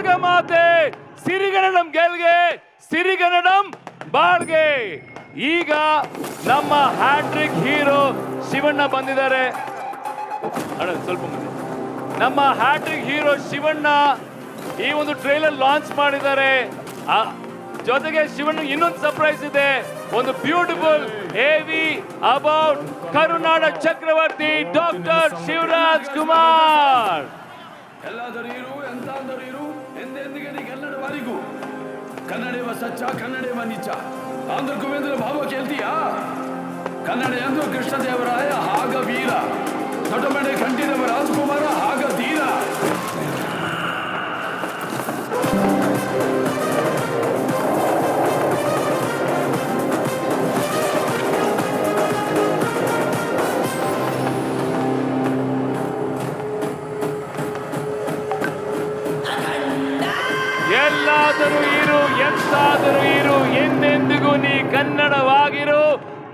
ಕನ್ನಡ ಮಾತೆ ಸಿರಿಗನ್ನಡಂ ಗೆಲ್ಗೆ ಸಿರಿಗನ್ನಡಂ ಬಾಳ್ಗೆ. ಈಗ ನಮ್ಮ ಹ್ಯಾಟ್ರಿಕ್ ಹೀರೋ ಶಿವಣ್ಣ ಬಂದಿದ್ದಾರೆ. ಸ್ವಲ್ಪ ಮುಂದೆ ನಮ್ಮ ಹ್ಯಾಟ್ರಿಕ್ ಹೀರೋ ಶಿವಣ್ಣ ಈ ಒಂದು ಟ್ರೈಲರ್ ಲಾಂಚ್ ಮಾಡಿದ್ದಾರೆ. ಜೊತೆಗೆ ಶಿವಣ್ಣ ಇನ್ನೊಂದು ಸರ್ಪ್ರೈಸ್ ಇದೆ, ಒಂದು ಬ್ಯೂಟಿಫುಲ್ AV ಅಬೌಟ್ ಕರುನಾಡ ಚಕ್ರವರ್ತಿ ಡಾಕ್ಟರ್ ಶಿವರಾಜ್ ಕುಮಾರ್. ಎಲ್ಲಾದರೂ ಎಂತಾದರೂ ಇರು ಎಂದೆಂದಿಗೆ ನೀ ಕನ್ನಡವಾರಿಗೂ ಕನ್ನಡವ ಸಚ್ಚ ಕನ್ನಡವ ನಿಚ್ಚ ಆಂಧ್ರ ಕುಬೇಂದ್ರ ಭಾವ ಕೇಳ್ತೀಯಾ? ಕನ್ನಡ ಎಂದು ಕೃಷ್ಣದೇವರಾಯ ಹಾಗ ವೀರ, ದೊಡ್ಡಮನೆ ಕಂಠಿದವ ರಾಜಕುಮಾರ ಹಾಗ ಧೀರ. ಎಲ್ಲಾದರೂ ಇರು ಎಂತಾದರೂ ಇರು ಎಂದೆಂದಿಗೂ ನೀ ಕನ್ನಡವಾಗಿರು,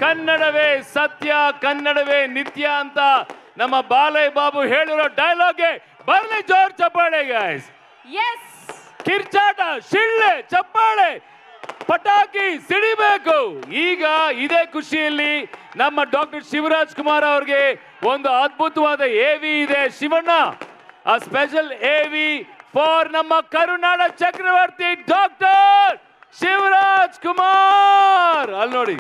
ಕನ್ನಡವೇ ಸತ್ಯ ಕನ್ನಡವೇ ನಿತ್ಯ ಅಂತ ನಮ್ಮ ಬಾಲಯ್ಯ ಬಾಬು ಹೇಳಿರೋ ಡೈಲಾಗ್ಗೆ ಬರ್ಲಿ ಜೋರ್ ಚಪ್ಪಾಳೆ ಗೈಸ್. ಕಿರ್ಚಾಟ, ಶಿಳ್ಳೆ, ಚಪ್ಪಾಳೆ, ಪಟಾಕಿ ಸಿಡಿಬೇಕು. ಈಗ ಇದೇ ಖುಷಿಯಲ್ಲಿ ನಮ್ಮ ಡಾಕ್ಟರ್ ಶಿವರಾಜ್ ಕುಮಾರ್ ಅವ್ರಿಗೆ ಒಂದು ಅದ್ಭುತವಾದ AV ಇದೆ. ಶಿವಣ್ಣ, ಆ ಸ್ಪೆಷಲ್ AV ಫಾರ್ ನಮ್ಮ ಕರುನಾಡ ಚಕ್ರವರ್ತಿ ಡಾಕ್ಟರ್ ಶಿವರಾಜ್ ಕುಮಾರ್. ಅಲ್ಲಿ ನೋಡಿ,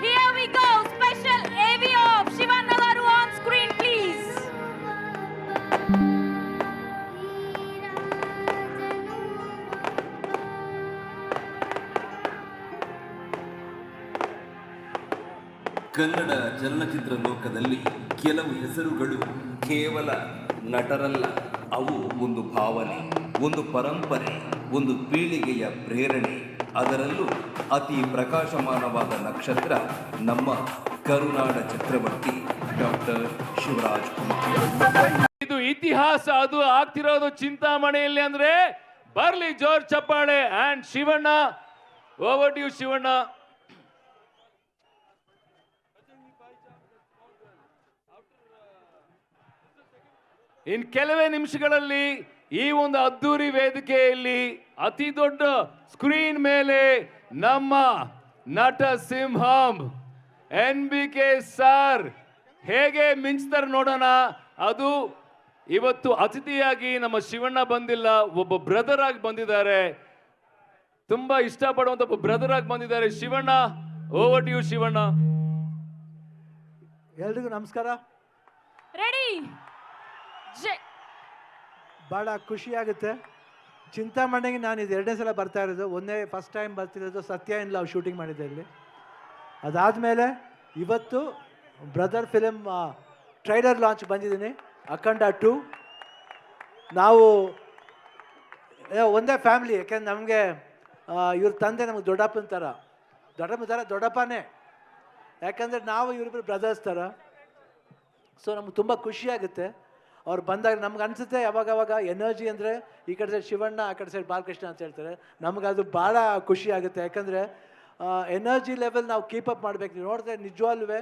Here we go, special AV of Shivanna Garu on screen please. Kannada ಚಲನಚಿತ್ರ ಲೋಕದಲ್ಲಿ ಕೆಲವು ಹೆಸರುಗಳು ಕೇವಲ ನಟರಲ್ಲ, ಅವು ಒಂದು ಭಾವನೆ, ಒಂದು ಪರಂಪರೆ, ಒಂದು ಪೀಳಿಗೆಯ ಪ್ರೇರಣೆ. ಅದರಲ್ಲೂ ಅತಿ ಪ್ರಕಾಶಮಾನವಾದ ನಕ್ಷತ್ರ ನಮ್ಮ ಕರುನಾಡ ಚಕ್ರವರ್ತಿ ಡಾಕ್ಟರ್ ಶಿವರಾಜ್ ಕುಮಾರ್. ಇದು ಇತಿಹಾಸ, ಅದು ಆಗ್ತಿರೋದು ಚಿಂತಾಮಣಿಯಲ್ಲಿ ಅಂದ್ರೆ ಬರ್ಲಿ ಜೋರ್ ಚಪ್ಪಾಳೆ. And Shivanna, over to you Shivanna. ಇನ್ ಕೆಲವೇ ನಿಮಿಷಗಳಲ್ಲಿ ಈ ಒಂದು ಅದ್ದೂರಿ ವೇದಿಕೆಯಲ್ಲಿ ಅತಿ ದೊಡ್ಡ ಸ್ಕ್ರೀನ್ ಮೇಲೆ ನಮ್ಮ ನಟ ಸಿಂಹಂ NBK ಸರ್ ಹೇಗೆ ಮಿಂಚ್ತಾರೆ ನೋಡೋಣ. ಅದು ಇವತ್ತು ಅತಿಥಿಯಾಗಿ ನಮ್ಮ ಶಿವಣ್ಣ ಬಂದಿಲ್ಲ, ಒಬ್ಬ ಬ್ರದರ್ ಆಗಿ ಬಂದಿದ್ದಾರೆ. ತುಂಬಾ ಇಷ್ಟಪಡುವಂತ ಒಬ್ಬ ಬ್ರದರ್ ಆಗಿ ಬಂದಿದ್ದಾರೆ. Shivanna, over to you Shivanna. ಎಲ್ರಿಗೂ ನಮಸ್ಕಾರ. ರೆಡಿ, ಭಾಳ ಖುಷಿಯಾಗುತ್ತೆ. ಚಿಂತಾಮಣಿಗೆ ನಾನು ಇದು 2ನೇ ಸಲ ಬರ್ತಾ ಇರೋದು. ಫಸ್ಟ್ ಟೈಮ್ ಬರ್ತಿರೋದು ಸತ್ಯ ಇನ್ ಲವ್ ಶೂಟಿಂಗ್ ಮಾಡಿದ್ದೆ ಇಲ್ಲಿ. ಅದಾದಮೇಲೆ ಇವತ್ತು ಬ್ರದರ್ ಫಿಲಮ್ ಟ್ರೈಲರ್ ಲಾಂಚ್ ಬಂದಿದ್ದೀನಿ, ಅಖಂಡ 2. ನಾವು ಒಂದೇ ಫ್ಯಾಮ್ಲಿ, ಯಾಕೆಂದ್ರೆ ನಮಗೆ ಇವ್ರ ತಂದೆ ನಮಗೆ ದೊಡ್ಡಪ್ಪನ ಥರ ದೊಡ್ಡಪ್ಪನೇ. ಯಾಕಂದರೆ ನಾವು ಇವರಿಬ್ಬರು ಬ್ರದರ್ಸ್ ಥರ. ಸೊ ನಮ್ಗೆ ತುಂಬ ಖುಷಿಯಾಗುತ್ತೆ ಅವ್ರು ಬಂದಾಗ. ನಮ್ಗೆ ಅನಿಸುತ್ತೆ ಯಾವಾಗವಾಗ ಎನರ್ಜಿ ಅಂದರೆ ಈ ಕಡೆ ಸೈಡ್ ಶಿವಣ್ಣ, ಆ ಕಡೆ ಸೈಡ್ ಬಾಲಕೃಷ್ಣ ಅಂತ ಹೇಳ್ತಾರೆ. ನಮ್ಗೆ ಅದು ಭಾಳ ಖುಷಿ ಆಗುತ್ತೆ. ಯಾಕಂದರೆ ಎನರ್ಜಿ ಲೆವೆಲ್ ನಾವು ಕೀಪಪ್ ಮಾಡಬೇಕು. ನೀವು ನೋಡಿದ್ರೆ ನಿಜವಾಗ್ಲೂ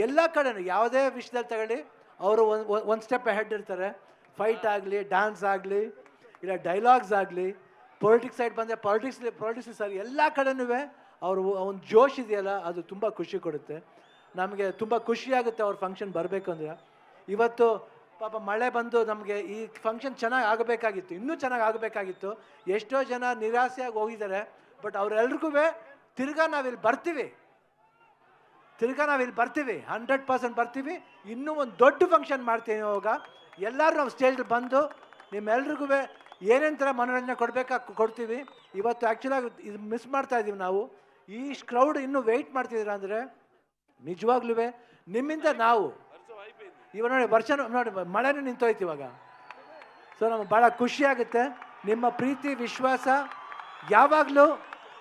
ಎಲ್ಲ ಕಡೆನೂ ಯಾವುದೇ ವಿಷಯದಲ್ಲಿ ತಗೊಳ್ಳಿ ಅವರು ಒಂದು ಸ್ಟೆಪ್ ಹೆಡ್ ಇರ್ತಾರೆ. ಫೈಟ್ ಆಗಲಿ, ಡ್ಯಾನ್ಸ್ ಆಗಲಿ, ಇಲ್ಲ ಡೈಲಾಗ್ಸ್ ಆಗಲಿ, ಪೊಲಿಟಿಕ್ಸ್ ಸೈಡ್ ಬಂದರೆ ಪೊಲಿಟಿಕ್ಸ್ ಆಗಲಿ, ಎಲ್ಲ ಕಡೆನೂ ಅವರು ಒಂದು ಜೋಶ್ ಇದೆಯಲ್ಲ, ಅದು ತುಂಬ ಖುಷಿ ಕೊಡುತ್ತೆ. ನಮಗೆ ತುಂಬ ಖುಷಿಯಾಗುತ್ತೆ ಅವ್ರ ಫಂಕ್ಷನ್ ಬರಬೇಕು ಅಂದರೆ. ಇವತ್ತು ಪಾಪ ಮಳೆ ಬಂದು ನಮಗೆ ಈ ಫಂಕ್ಷನ್ ಚೆನ್ನಾಗಿ ಆಗಬೇಕಾಗಿತ್ತು, ಇನ್ನೂ ಚೆನ್ನಾಗಿ ಆಗಬೇಕಾಗಿತ್ತು. ಎಷ್ಟೋ ಜನ ನಿರಾಸೆಯಾಗಿ ಹೋಗಿದ್ದಾರೆ. ಬಟ್ ಅವರೆಲ್ರಿಗೂ ತಿರ್ಗಾ ನಾವಿಲ್ಲಿ ಬರ್ತೀವಿ, 100% ಬರ್ತೀವಿ. ಇನ್ನೂ ಒಂದು ದೊಡ್ಡ ಫಂಕ್ಷನ್ ಮಾಡ್ತೀವಿ. ಇವಾಗ ಎಲ್ಲರೂ ನಾವು ಸ್ಟೇಜಲ್ಲಿ ಬಂದು ನಿಮ್ಮೆಲ್ರಿಗೂ ಏನೇನು ಥರ ಮನೋರಂಜನೆ ಕೊಡ್ತೀವಿ. ಇವತ್ತು ಆ್ಯಕ್ಚುಲಾಗಿ ಇದು ಮಿಸ್ ಮಾಡ್ತಾ ಇದ್ದೀವಿ ನಾವು. ಈ ಕ್ರೌಡ್ ಇನ್ನೂ ವೆಯ್ಟ್ ಮಾಡ್ತಿದ್ದೀರ ಅಂದರೆ ನಿಜವಾಗ್ಲೂ ನಿಮ್ಮಿಂದ ನಾವು ಇವಾಗ ನೋಡಿ ಮಳೆನೂ ನಿಂತೋಯ್ತು ಇವಾಗ. ಸೊ ನಮಗೆ ಭಾಳ ಖುಷಿಯಾಗುತ್ತೆ. ನಿಮ್ಮ ಪ್ರೀತಿ ವಿಶ್ವಾಸ ಯಾವಾಗಲೂ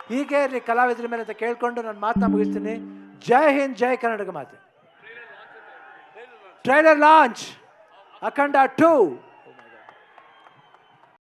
ಹೀಗೆ ಇರಲಿ ಕಲಾವಿದರ ಮೇಲೆ ಅಂತ ಕೇಳ್ಕೊಂಡು ನಾನು ಮಾತನ್ನ ಮುಗಿಸ್ತೀನಿ. ಜೈ ಹಿಂದ್, ಜೈ ಕರ್ನಾಟಕ ಮಾತೆ. ಟ್ರೈಲರ್ ಲಾಂಚ್ ಅಖಂಡ 2.